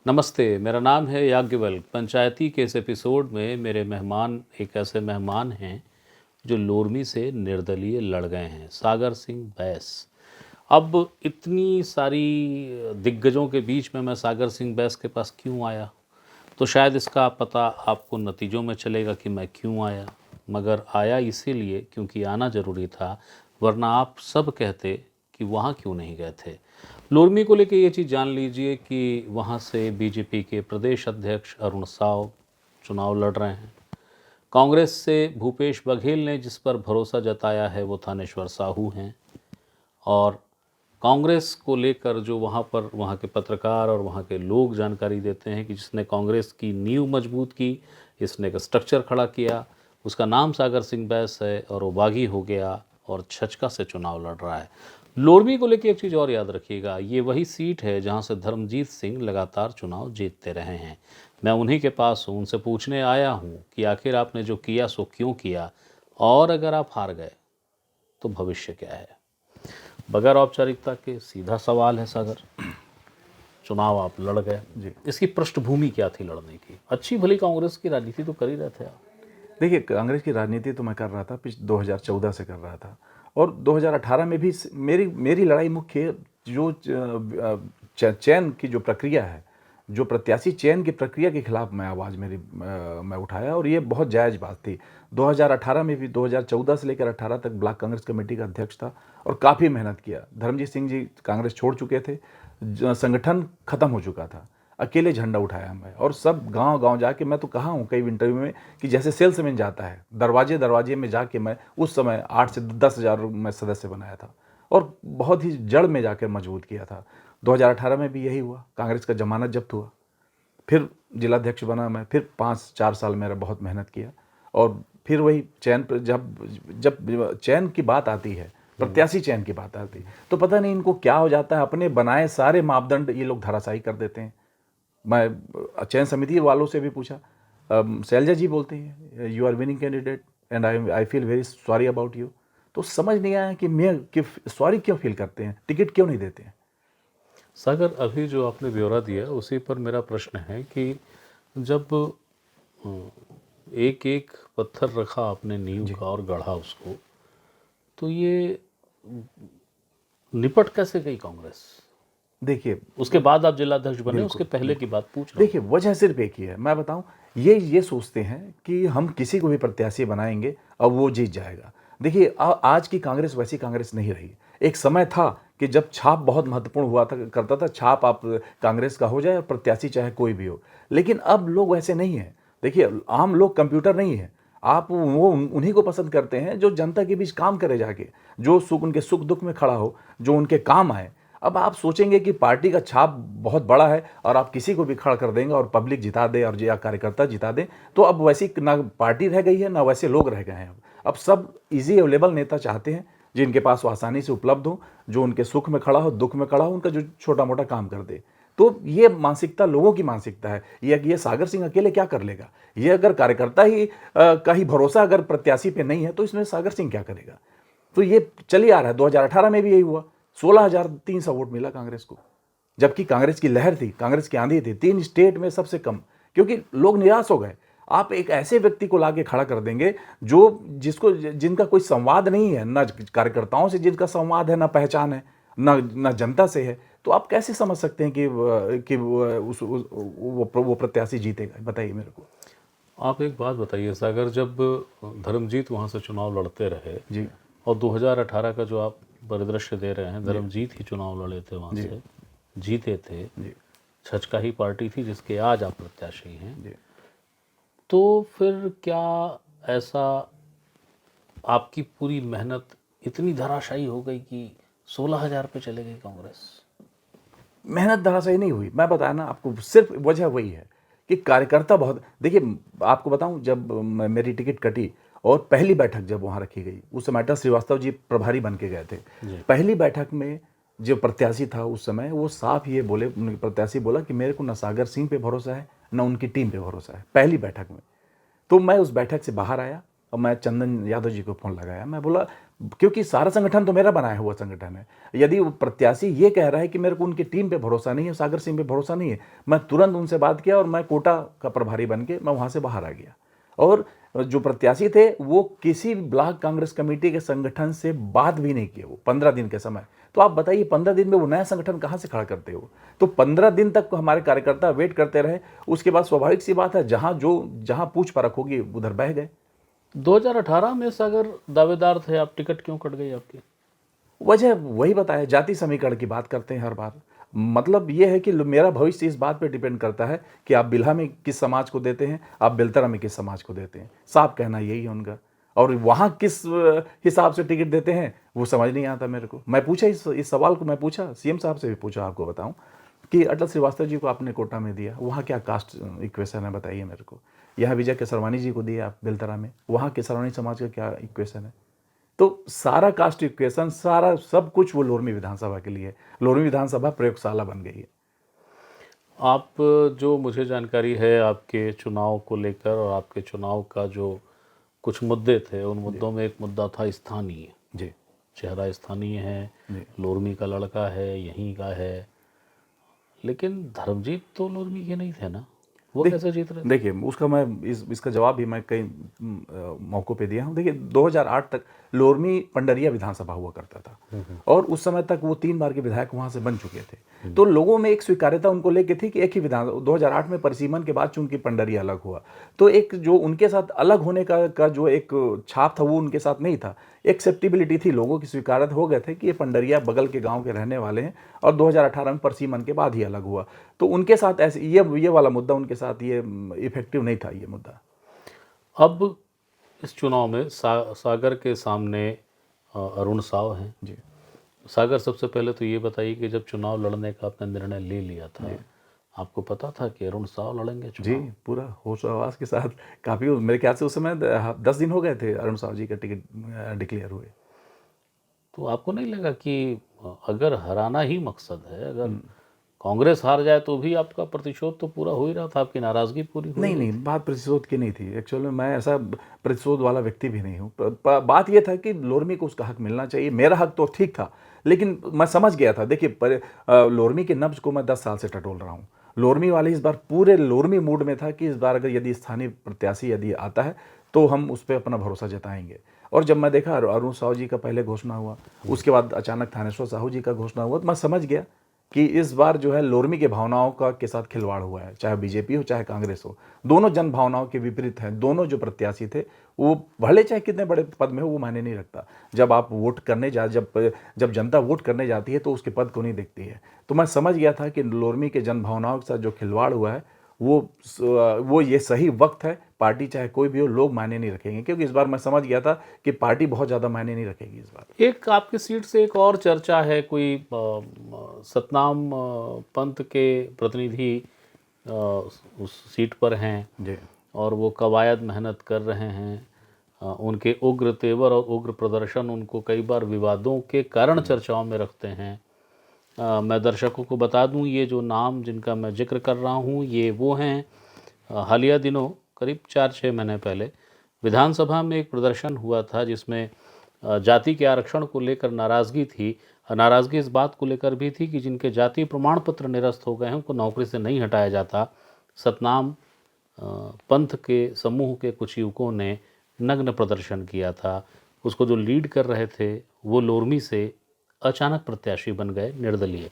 नमस्ते, मेरा नाम है याज्ञवल्क्य। पंचायती के इस एपिसोड में मेरे मेहमान एक ऐसे मेहमान हैं जो लोरमी से निर्दलीय लड़ गए हैं, सागर सिंह बैस। अब इतनी सारी दिग्गजों के बीच में मैं सागर सिंह बैस के पास क्यों आया? तो शायद इसका पता आपको नतीजों में चलेगा कि मैं क्यों आया। मगर आया इसीलिए क्योंकि आना ज़रूरी था, वरना आप सब कहते कि वहाँ क्यों नहीं गए थे। लोरमी को लेकर ये चीज़ जान लीजिए कि वहाँ से बीजेपी के प्रदेश अध्यक्ष अरुण साव चुनाव लड़ रहे हैं। कांग्रेस से भूपेश बघेल ने जिस पर भरोसा जताया है वो थानेश्वर साहू हैं। और कांग्रेस को लेकर जो वहाँ के पत्रकार और वहाँ के लोग जानकारी देते हैं कि जिसने कांग्रेस की नींव मजबूत की, इसने एक स्ट्रक्चर खड़ा किया, उसका नाम सागर सिंह बैस है और वो बागी हो गया और छचका से चुनाव लड़ रहा है। लोरमी को लेकर एक चीज़ और याद रखिएगा, ये वही सीट है जहाँ से धर्मजीत सिंह लगातार चुनाव जीतते रहे हैं। मैं उन्हीं के पास हूँ, उनसे पूछने आया हूँ कि आखिर आपने जो किया सो क्यों किया, और अगर आप हार गए तो भविष्य क्या है। बगैर औपचारिकता के सीधा सवाल है सागर, चुनाव आप लड़ गए जी, इसकी पृष्ठभूमि क्या थी लड़ने की? अच्छी भली कांग्रेस की राजनीति तो कर ही रहे थे आप। देखिए, कांग्रेस की राजनीति तो मैं कर रहा था, पिछले 2014 से कर रहा था और 2018 में भी मेरी मेरी लड़ाई मुख्य जो चयन की जो प्रक्रिया है, जो प्रत्याशी चयन की प्रक्रिया के खिलाफ मैं आवाज़ मैं उठाया और ये बहुत जायज़ बात थी। 2018 में भी 2014 से लेकर 18 तक ब्लॉक कांग्रेस कमेटी का अध्यक्ष था और काफ़ी मेहनत किया। धर्मजीत सिंह जी कांग्रेस छोड़ चुके थे, संगठन खत्म हो चुका था, अकेले झंडा उठाया मैं और सब गांव-गांव जाके, मैं तो कहा हूँ कई इंटरव्यू में कि जैसे सेल्समैन जाता है, दरवाजे-दरवाजे में जाके मैं उस समय 8 से 10,000 मैं सदस्य बनाया था और बहुत ही जड़ में जाकर मजबूत किया था। 2018 में भी यही हुआ, कांग्रेस का जमानत जब्त हुआ, फिर जिलाध्यक्ष बना मैं, फिर 5-4 साल मेरा बहुत मेहनत किया और फिर वही चयन पर जब जब चयन की बात आती है, प्रत्याशी चयन की बात आती है, तो पता नहीं इनको क्या हो जाता है, अपने बनाए सारे मापदंड ये लोग धराशायी कर देते हैं। मैं चयन समिति वालों से भी पूछा, शैलजा जी बोलते हैं you are winning candidate and I feel very sorry about you. तो समझ नहीं आया कि मैं कि सॉरी क्यों फील करते हैं, टिकट क्यों नहीं देते हैं। सागर, अभी जो आपने ब्यौरा दिया उसी पर मेरा प्रश्न है कि जब एक एक पत्थर रखा आपने नींव का और गढ़ा उसको, तो ये निपट कैसे गई कांग्रेस? देखिए, उसके बाद आप जिलाध्यक्ष बने, उसके पहले की बात पूछ रहा हूँ। देखिए, वजह सिर्फ एक ही है, मैं बताऊं, ये सोचते हैं कि हम किसी को भी प्रत्याशी बनाएंगे और वो जीत जाएगा। देखिए, आज की कांग्रेस वैसी कांग्रेस नहीं रही। एक समय था कि जब छाप बहुत महत्वपूर्ण हुआ था, करता था, छाप आप कांग्रेस का हो जाए और प्रत्याशी चाहे कोई भी हो। लेकिन अब लोग वैसे नहीं हैं। देखिए, आम लोग कंप्यूटर नहीं है। आप वो उन्हीं को पसंद करते हैं जो जनता के बीच काम करे जाके, जो उनके सुख दुख में खड़ा हो, जो उनके काम आए। अब आप सोचेंगे कि पार्टी का छाप बहुत बड़ा है और आप किसी को भी खड़ा कर देंगे और पब्लिक जिता दे और या कार्यकर्ता जिता दे, तो अब वैसी ना पार्टी रह गई है, ना वैसे लोग रह गए हैं। अब सब इजी अवेलेबल नेता चाहते हैं, जिनके पास वो आसानी से उपलब्ध हो, जो उनके सुख में खड़ा हो, दुख में खड़ा हो, उनका जो छोटा मोटा काम कर दे। तो ये मानसिकता लोगों की मानसिकता है। ये सागर सिंह अकेले क्या कर लेगा? ये अगर कार्यकर्ता ही का ही भरोसा अगर प्रत्याशी पे नहीं है, तो इसमें सागर सिंह क्या करेगा? तो ये चल ही आ रहा है। 2018 में भी यही हुआ, 16,300 वोट मिला कांग्रेस को, जबकि कांग्रेस की लहर थी, कांग्रेस की आंधी थी, 3 स्टेट में सबसे कम, क्योंकि लोग निराश हो गए। आप एक ऐसे व्यक्ति को लाके खड़ा कर देंगे जो जिनका कोई संवाद नहीं है, ना कार्यकर्ताओं से जिनका संवाद है, ना पहचान है, ना जनता से है, तो आप कैसे समझ सकते हैं कि वो प्रत्याशी जीतेगा? बताइए मेरे को। आप एक बात बताइए सागर, जब धर्मजीत वहाँ से चुनाव लड़ते रहे जी और 2018 का जो आप परिदृश्य दे रहे हैं, धर्मजीत ही चुनाव लड़े थे, वहाँ से जीते थे, जी छचका ही पार्टी थी जिसके आज आप प्रत्याशी हैं। जी तो फिर क्या ऐसा आपकी पूरी मेहनत इतनी धराशायी हो गई कि 16,000 पे चले गई कांग्रेस? मेहनत धराशायी नहीं हुई, मैं बताया ना आपको, सिर्फ वजह वही है कि कार्यकर्ता बहुत। देखिए, आपको बताऊं, जब मेरी टिकट कटी और पहली बैठक जब वहां रखी गई, उस समय अटल श्रीवास्तव जी प्रभारी बन के गए थे। पहली बैठक में जो प्रत्याशी था उस समय, वो साफ ये बोले, प्रत्याशी बोला कि मेरे को न सागर सिंह पे भरोसा है, न उनकी टीम पे भरोसा है, पहली बैठक में। तो मैं उस बैठक से बाहर आया और मैं चंदन यादव जी को फ़ोन लगाया। मैं बोला, क्योंकि सारा संगठन तो मेरा बनाया हुआ संगठन है। यदि वो प्रत्याशी ये कह रहा है कि मेरे को उनकी टीम पे भरोसा नहीं है, सागर सिंह पे भरोसा नहीं है, मैं तुरंत उनसे बात किया और मैं कोटा का प्रभारी बन के मैं वहाँ से बाहर आ गया। और जो प्रत्याशी थे वो किसी ब्लॉक कांग्रेस कमेटी के संगठन से बात भी नहीं किए, वो 15 दिन के समय। तो आप बताइए 15 दिन में वो नया संगठन कहाँ से खड़ा करते हो? तो 15 दिन तक हमारे कार्यकर्ता वेट करते रहे। उसके बाद स्वाभाविक सी बात है, जहाँ पूछ परख होगी उधर बह गए। 2018 में सागर दावेदार थे आप, टिकट क्यों कट गई आपकी? वजह वही बताया, जाति समीकरण की बात करते हैं हर बार। मतलब ये है कि मेरा भविष्य इस बात पे डिपेंड करता है कि आप बिल्हा में किस समाज को देते हैं, आप बेलतरा में किस समाज को देते हैं। साफ कहना यही है उनका। और वहाँ किस हिसाब से टिकट देते हैं वो समझ नहीं आता मेरे को। मैं पूछा इस सवाल को, मैं पूछा सीएम साहब से भी पूछा, आपको बताऊं कि अटल श्रीवास्तव जी को आपने कोटा में दिया, वहाँ क्या कास्ट इक्वेशन है बताइए मेरे को। यहाँ विजय केसरवानी जी को दिया आप बेलतरा में, वहाँ केसरवानी समाज का क्या इक्वेशन है? तो सारा कास्ट इक्वेशन, सारा सब कुछ वो लोरमी विधानसभा के लिए। लोरमी विधानसभा प्रयोगशाला बन गई है। आप, जो मुझे जानकारी है आपके चुनाव को लेकर और आपके चुनाव का जो कुछ मुद्दे थे, उन मुद्दों में एक मुद्दा था स्थानीय। जी चेहरा स्थानीय है, जी लोरमी का लड़का है, यहीं का है। लेकिन धर्मजीत तो लोरमी के नहीं थे ना, वो कैसे जीत रहे थे? देखिए उसका मैं इसका जवाब भी मैं कई मौक़ों पे दिया हूँ। देखिए 2008 तक लोरमी पंडरिया विधानसभा हुआ करता था और उस समय तक वो 3 बार के विधायक वहाँ से बन चुके थे। तो लोगों में एक स्वीकार्यता उनको लेके थी कि एक ही विधान 2008 में परिसीमन के बाद चूंकि पंडरिया अलग हुआ, तो एक जो उनके साथ अलग होने का जो एक छाप था वो उनके साथ नहीं था। एक्सेप्टेबिलिटी थी, लोगों की स्वीकार्यता हो गए थे कि ये पंडरिया बगल के गाँव के रहने वाले हैं। और 2018 में परिसीमन के बाद ही अलग हुआ, तो उनके साथ ऐसे ये वाला मुद्दा उनके साथ ये इफेक्टिव नहीं था ये मुद्दा। अब इस चुनाव में सागर के सामने अरुण साव हैं। जी सागर, सबसे पहले तो ये बताइए कि जब चुनाव लड़ने का आपने निर्णय ले लिया था, आपको पता था कि अरुण साव लड़ेंगे जी, चुनाव? पूरा होश आवास के साथ। काफ़ी मेरे ख्याल से उस समय 10 दिन हो गए थे अरुण साव जी का टिकट डिक्लेयर हुए। तो आपको नहीं लगा कि अगर हराना ही मकसद है, अगर कांग्रेस हार जाए तो भी आपका प्रतिशोध तो पूरा हो ही रहा था, आपकी नाराजगी पूरी हो ही नहीं रही नहीं, बात प्रतिशोध की नहीं थी। एक्चुअल में मैं ऐसा प्रतिशोध वाला व्यक्ति भी नहीं हूँ। बात ये था कि लोरमी को उसका हक मिलना चाहिए। मेरा हक तो ठीक था, लेकिन मैं समझ गया था। देखिए लोरमी के नब्ज को मैं 10 साल से टटोल रहा हूँ। लोरमी वाले इस बार पूरे लोरमी मूड में था कि इस बार अगर यदि स्थानीय प्रत्याशी यदि आता है तो हम उस पर अपना भरोसा जताएंगे। और जब मैं देखा अरुण साहू जी का पहले घोषणा हुआ, उसके बाद अचानक थानेश्वर साहू जी का घोषणा हुआ, तो मैं समझ गया कि इस बार जो है लोरमी के भावनाओं का के साथ खिलवाड़ हुआ है। चाहे बीजेपी हो चाहे कांग्रेस हो, दोनों जन भावनाओं के विपरीत हैं। दोनों जो प्रत्याशी थे वो भले चाहे कितने बड़े पद में हो, वो मायने नहीं रखता। जब आप वोट करने जब जनता वोट करने जाती है तो उसके पद को नहीं देखती है। तो मैं समझ गया था कि लोरमी के जन भावनाओं के साथ जो खिलवाड़ हुआ है वो ये सही वक्त है। पार्टी चाहे कोई भी हो, लोग मायने नहीं रखेंगे, क्योंकि इस बार मैं समझ गया था कि पार्टी बहुत ज़्यादा मायने नहीं रखेगी इस बार। एक आपकी सीट से एक और चर्चा है, कोई सतनाम पंथ के प्रतिनिधि उस सीट पर हैं जी और वो कवायद मेहनत कर रहे हैं। उनके उग्र तेवर और उग्र प्रदर्शन उनको कई बार विवादों के कारण चर्चाओं में रखते हैं। मैं दर्शकों को बता दूं, ये जो नाम जिनका मैं जिक्र कर रहा हूं ये वो हैं। हालिया दिनों करीब 4-6 महीने पहले विधानसभा में एक प्रदर्शन हुआ था जिसमें जाति के आरक्षण को लेकर नाराज़गी थी। नाराज़गी इस बात को लेकर भी थी कि जिनके जाति प्रमाण पत्र निरस्त हो गए हैं उनको नौकरी से नहीं हटाया जाता। सतनाम पंथ के समूह के कुछ युवकों ने नग्न प्रदर्शन किया था। उसको जो लीड कर रहे थे वो लोरमी से अचानक प्रत्याशी बन गए, निर्दलीय।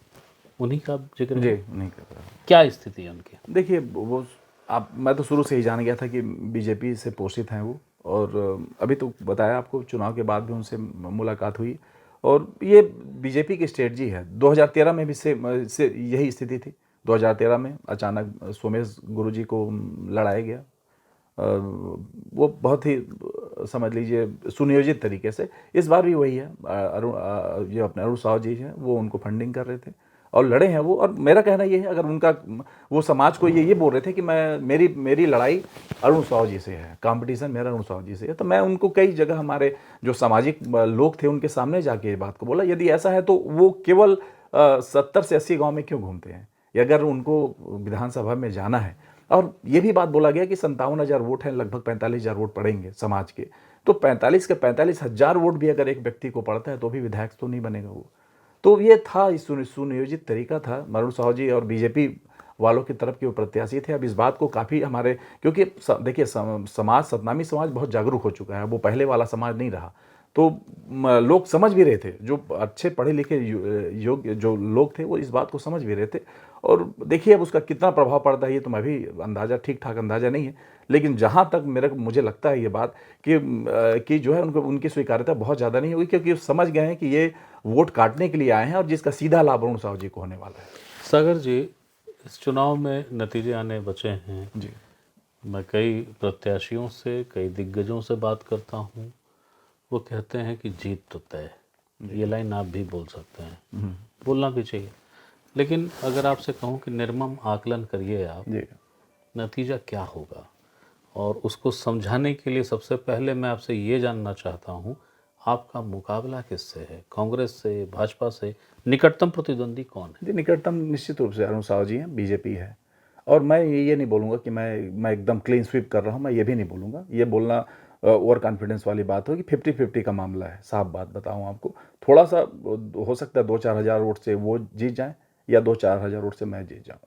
उन्हीं का जिक्र जी है। नहीं कर रहा। क्या स्थिति है उनकी? देखिए वो आप मैं तो शुरू से ही जान गया था कि बीजेपी से पोषित हैं वो। और अभी तो बताया आपको, चुनाव के बाद भी उनसे मुलाकात हुई और ये बीजेपी की स्ट्रेटजी है। 2013 में भी से यही स्थिति थी। 2013 में अचानक सोमेश गुरुजी को लड़ाया गया। वो बहुत ही समझ लीजिए सुनियोजित तरीके से। इस बार भी वही है। ये अपने अरुण साव जी हैं, वो उनको फंडिंग कर रहे थे और लड़े हैं वो। और मेरा कहना ये है, अगर उनका वो समाज को ये बोल रहे थे कि मेरी लड़ाई अरुण साव जी से है, कंपटीशन मेरा अरुण साव जी से है, तो मैं उनको कई जगह हमारे जो सामाजिक लोग थे उनके सामने जाके ये बात को बोला। यदि ऐसा है तो वो केवल 70 से 80 गाँव में क्यों घूमते हैं? अगर उनको विधानसभा में जाना है, और ये भी बात बोला गया कि 57,000 वोट हैं, लगभग 45,000 वोट पड़ेंगे समाज के, तो 45 के 45,000 वोट भी अगर एक व्यक्ति को पड़ता है तो भी विधायक तो नहीं बनेगा वो। तो ये था, इस सुनियोजित तरीका था। वरुण साहू जी और बीजेपी वालों की तरफ के वो प्रत्याशी थे। अब इस बात को काफ़ी हमारे, क्योंकि देखिए समाज, सतनामी समाज बहुत जागरूक हो चुका है, वो पहले वाला समाज नहीं रहा। तो लोग समझ भी रहे थे, जो अच्छे पढ़े लिखे योग्य जो लोग थे वो इस बात को समझ भी रहे थे। और देखिए अब उसका कितना प्रभाव पड़ता है ये तो मैं भी अंदाज़ा, ठीक ठाक अंदाज़ा नहीं है, लेकिन जहाँ तक मुझे लगता है ये बात कि जो है उनको, उनकी स्वीकार्यता बहुत ज़्यादा नहीं होगी, क्योंकि वो समझ गए हैं कि ये वोट काटने के लिए आए हैं और जिसका सीधा लाभ वरुण साहू जी को होने वाला है। सागर जी, इस चुनाव में नतीजे आने बचे हैं जी मैं कई प्रत्याशियों से, कई दिग्गजों से बात करता हूँ, वो कहते हैं कि जीत तो तय है। ये लाइन आप भी बोल सकते हैं, बोलना भी चाहिए, लेकिन अगर आपसे कहूँ कि निर्मम आकलन करिए आप, जी नतीजा क्या होगा, और उसको समझाने के लिए सबसे पहले मैं आपसे ये जानना चाहता हूँ, आपका मुकाबला किससे है? कांग्रेस से, भाजपा से? निकटतम प्रतिद्वंदी कौन है? जी, निकटतम निश्चित रूप से अरुण साहू जी हैं, बीजेपी है। और मैं ये नहीं बोलूँगा कि मैं एकदम क्लीन स्वीप कर रहा हूँ, मैं ये भी नहीं बोलूँगा। ये बोलना ओवर कॉन्फिडेंस वाली बात होगी। 50-50 का मामला है, साफ बात बताऊँ आपको। थोड़ा-सा हो सकता है 2-4 हज़ार वोट से वो जीत जाएँ या 2-4 हज़ार वोट से मैं जीत जाऊँ।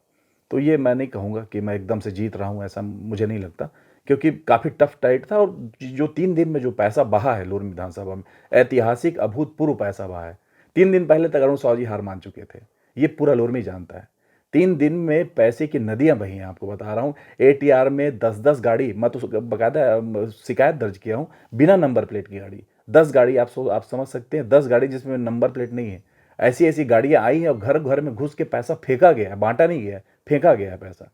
तो ये मैं नहीं कहूँगा कि मैं एकदम से जीत रहा हूँ, ऐसा मुझे नहीं लगता, क्योंकि काफ़ी टफ टाइट था। और जो 3 दिन में जो पैसा बहा है लोरमी विधानसभा में, ऐतिहासिक अभूतपूर्व पैसा बहा है। 3 दिन पहले तक अरुण साहू जी हार मान चुके थे, ये पूरा लोरमी जानता है। 3 दिन में पैसे की नदियाँ बही हैं, आपको बता रहा हूँ। एटीआर में 10-10 गाड़ी, मैं तो बाकायदा शिकायत दर्ज किया हूँ, बिना नंबर प्लेट की गाड़ी। 10 गाड़ी, आप समझ सकते हैं, 10 गाड़ी जिसमें नंबर प्लेट नहीं है। ऐसी-ऐसी गाड़ियाँ आई हैं और घर-घर में घुस के पैसा फेंका गया है, बाँटा नहीं गया है, फेंका गया है पैसा।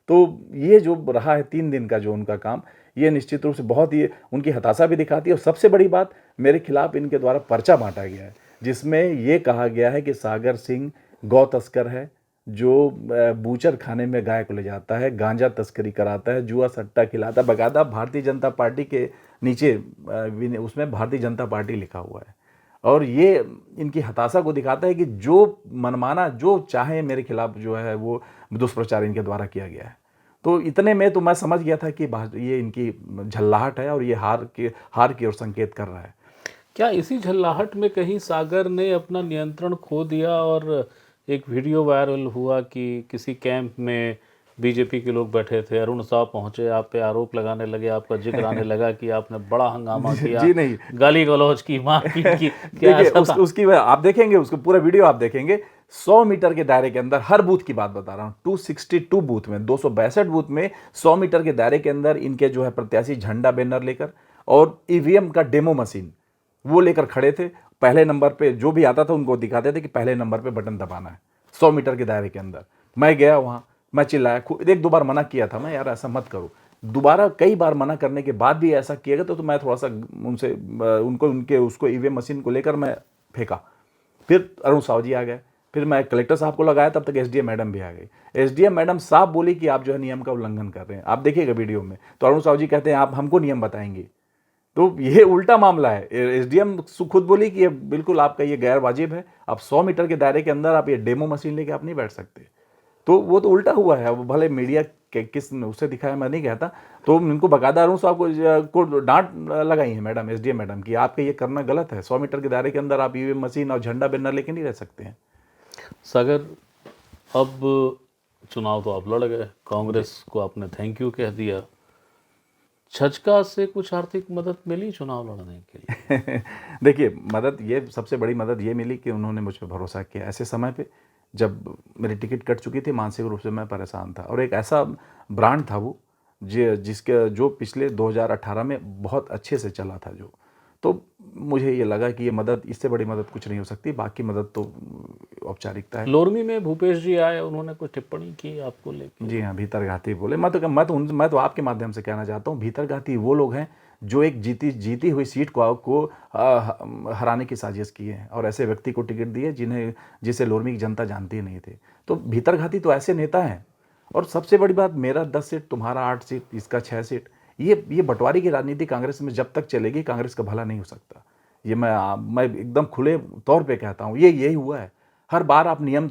तो ये जो रहा है 3 दिन का जो उनका काम, ये निश्चित रूप से बहुत ही उनकी हताशा भी दिखाती है। और सबसे बड़ी बात, मेरे खिलाफ इनके द्वारा पर्चा बाँटा गया है, जिसमें ये कहा गया है कि सागर सिंह गौ तस्कर है, जो बूचर खाने में गाय को ले जाता है, गांजा तस्करी कराता है, जुआ सट्टा खिलाता है। बाकायदा भारतीय जनता पार्टी के नीचे उसमें भारतीय जनता पार्टी लिखा हुआ है। और ये इनकी हताशा को दिखाता है कि जो मनमाना जो चाहे मेरे खिलाफ जो है वो दुष्प्रचार इनके द्वारा किया गया है। तो इतने में तो मैं समझ गया था कि ये इनकी झल्लाहट है और ये हार की ओर संकेत कर रहा है। क्या इसी झल्लाहट में कहीं सागर ने अपना नियंत्रण खो दिया और एक वीडियो वायरल हुआ कि किसी कैंप में बीजेपी के लोग बैठे थे, अरुण साहब पहुंचे, आप पे आरोप लगाने लगे, आपका जिक्र आने लगा कि आपने बड़ा हंगामा किया, जी नहीं, गाली गलौज की, मारपीट की, क्या देखिए ऐसा था? उसकी आप देखेंगे, उसको पूरा वीडियो आप देखेंगे। 100 मीटर के दायरे के अंदर, हर बूथ की बात बता रहा हूँ, 262 बूथ में, 262 बूथ में 100 मीटर के दायरे के अंदर इनके जो है प्रत्याशी झंडा बैनर लेकर और ईवीएम का डेमो मशीन वो लेकर खड़े थे। पहले नंबर पे जो भी आता था उनको दिखाते थे कि पहले नंबर पे बटन दबाना है, 100 मीटर के दायरे के अंदर। मैं गया वहाँ, मैं चिल्लाया, एक दो बार मना किया था मैं, यार ऐसा मत करो। दोबारा कई बार मना करने के बाद भी ऐसा किया गया तो मैं थोड़ा सा उनसे उसको ईवीएम मशीन को लेकर मैं फेंका। फिर अरुण साहू जी आ गए, फिर मैं कलेक्टर साहब को लगाया, तब तक एसडीएम मैडम भी आ गई। एसडीएम मैडम साहब बोली कि आप जो है नियम का उल्लंघन कर रहे हैं, आप देखिएगा वीडियो में। तो अरुण साहू जी कहते हैं आप हमको नियम बताएंगे। तो ये उल्टा मामला है। एसडीएम खुद बोली कि ये बिल्कुल आपका ये गैर वाजिब है, आप 100 मीटर के दायरे के अंदर आप ये डेमो मशीन लेके आप नहीं बैठ सकते। तो वो तो उल्टा हुआ है। अब भले मीडिया के किस उससे दिखाया मैं नहीं कहता, तो इनको बकायदा अरुण साहब को डांट लगाई है मैडम, एसडीएम मैडम की, आपका ये करना गलत है। 100 मीटर के दायरे के अंदर आप ईवीएम मशीन और झंडा बैनर लेके नहीं रह सकते हैं। सागर, अब चुनाव तो आप लड़ गए, कांग्रेस को आपने थैंक यू कह दिया, छजका से कुछ आर्थिक मदद मिली चुनाव लड़ने के लिए? देखिए, मदद, ये सबसे बड़ी मदद ये मिली कि उन्होंने मुझ पर भरोसा किया ऐसे समय पे जब मेरी टिकट कट चुकी थी, मानसिक रूप से मैं परेशान था। और एक ऐसा ब्रांड था वो जो पिछले 2018 में बहुत अच्छे से चला था जो। तो मुझे ये लगा कि ये मदद, इससे बड़ी मदद कुछ नहीं हो सकती, बाकी मदद तो औपचारिकता है। लोरमी में भूपेश जी आए, उन्होंने कुछ टिप्पणी की आपको लेकर? जी हाँ, भीतरघाती बोले। मैं तो आपके माध्यम से कहना चाहता हूँ, भीतरघाती वो लोग हैं जो एक जीती हुई सीट को हराने की साजिश की है और ऐसे व्यक्ति को टिकट दिए जिसे लोरमी की जनता जानती नहीं थी। तो भीतरघाती तो ऐसे नेता हैं। और सबसे बड़ी बात, मेरा 10 सीट, तुम्हारा 8 सीट, इसका 6 सीट, ये बंटवारे की राजनीति कांग्रेस में जब तक चलेगी, कांग्रेस का भला नहीं हो सकता। ये मैं एकदम खुले तौर पे कहता हूँ, यही हुआ है। हर बार आप नियम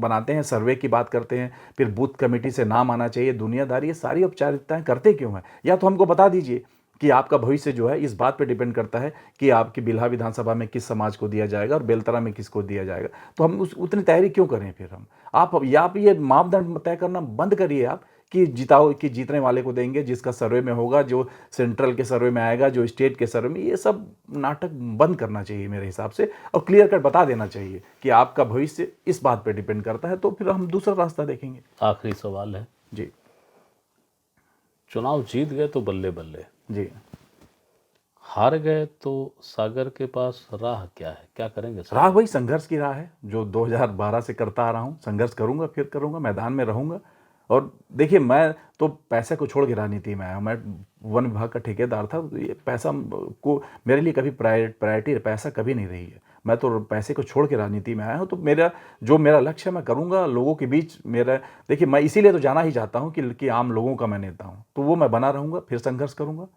बनाते हैं, सर्वे की बात करते हैं, फिर बूथ कमेटी से नाम आना चाहिए, दुनियादारी, ये सारी औपचारिकताएं करते क्यों हैं? या तो हमको बता दीजिए कि आपका भविष्य जो है इस बात पे डिपेंड करता है कि आपकी बिल्हा विधानसभा में किस समाज को दिया जाएगा और बेलतरा में किसको दिया जाएगा। तो हम उस उतनी तैयारी क्यों करें फिर हम? आप ये मापदंड तय करना बंद करिए आप कि जिताओ कि जीतने वाले को देंगे, जिसका सर्वे में होगा, जो सेंट्रल के सर्वे में आएगा, जो स्टेट के सर्वे में, ये सब नाटक बंद करना चाहिए मेरे हिसाब से और क्लियर कट बता देना चाहिए कि आपका भविष्य इस बात पे डिपेंड करता है, तो फिर हम दूसरा रास्ता देखेंगे। आखिरी सवाल है, जी चुनाव जीत गए तो बल्ले बल्ले, जी। हार गए तो सागर के पास राह क्या है, क्या करेंगे सर? राह वही संघर्ष की राह है जो 2012 से करता आ रहा हूँ। संघर्ष करूंगा, फिर करूंगा, मैदान में रहूंगा। और देखिए, मैं तो पैसे को छोड़ के राजनीति में आया हूँ। मैं वन विभाग का ठेकेदार था। ये पैसा को मेरे लिए कभी प्रायोरिटी पैसा कभी नहीं रही है। मैं तो पैसे को छोड़ के राजनीति में आया हूँ। तो मेरा लक्ष्य है, मैं करूँगा लोगों के बीच। मेरा देखिए, मैं इसीलिए तो जाना ही चाहता हूँ कि आम लोगों का मैं नेता हूँ। तो वो मैं बना रहूँगा, फिर संघर्ष करूँगा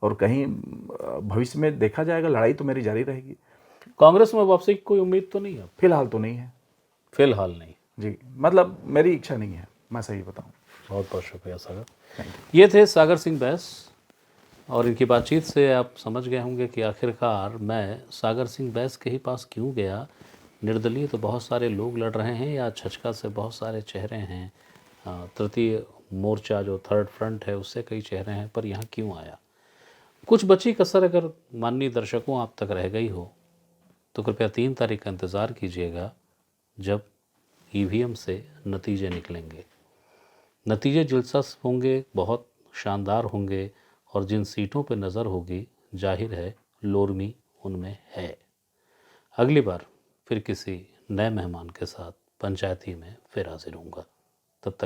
और कहीं भविष्य में देखा जाएगा। लड़ाई तो मेरी जारी रहेगी। कांग्रेस में वापसी की कोई उम्मीद तो नहीं है? फिलहाल तो नहीं है। फिलहाल नहीं। जी, मतलब मेरी इच्छा नहीं है, मैं सही बताऊं। बहुत बहुत शुक्रिया सागर। ये थे सागर सिंह बैस, और इनकी बातचीत से आप समझ गए होंगे कि आखिरकार मैं सागर सिंह बैस के ही पास क्यों गया। निर्दलीय तो बहुत सारे लोग लड़ रहे हैं, या छचका से बहुत सारे चेहरे हैं, तृतीय मोर्चा जो थर्ड फ्रंट है उससे कई चेहरे हैं, पर यहाँ क्यों आया? कुछ बची कसर अगर माननीय दर्शकों आप तक रह गई हो तो कृपया 3 तारीख का इंतज़ार कीजिएगा, जब ईवीएम से नतीजे निकलेंगे। नतीजे दिलचस्प होंगे, बहुत शानदार होंगे, और जिन सीटों पर नज़र होगी, जाहिर है लोरमी उनमें है। अगली बार फिर किसी नए मेहमान के साथ पंचायती में फिर हाजिर होऊंगा।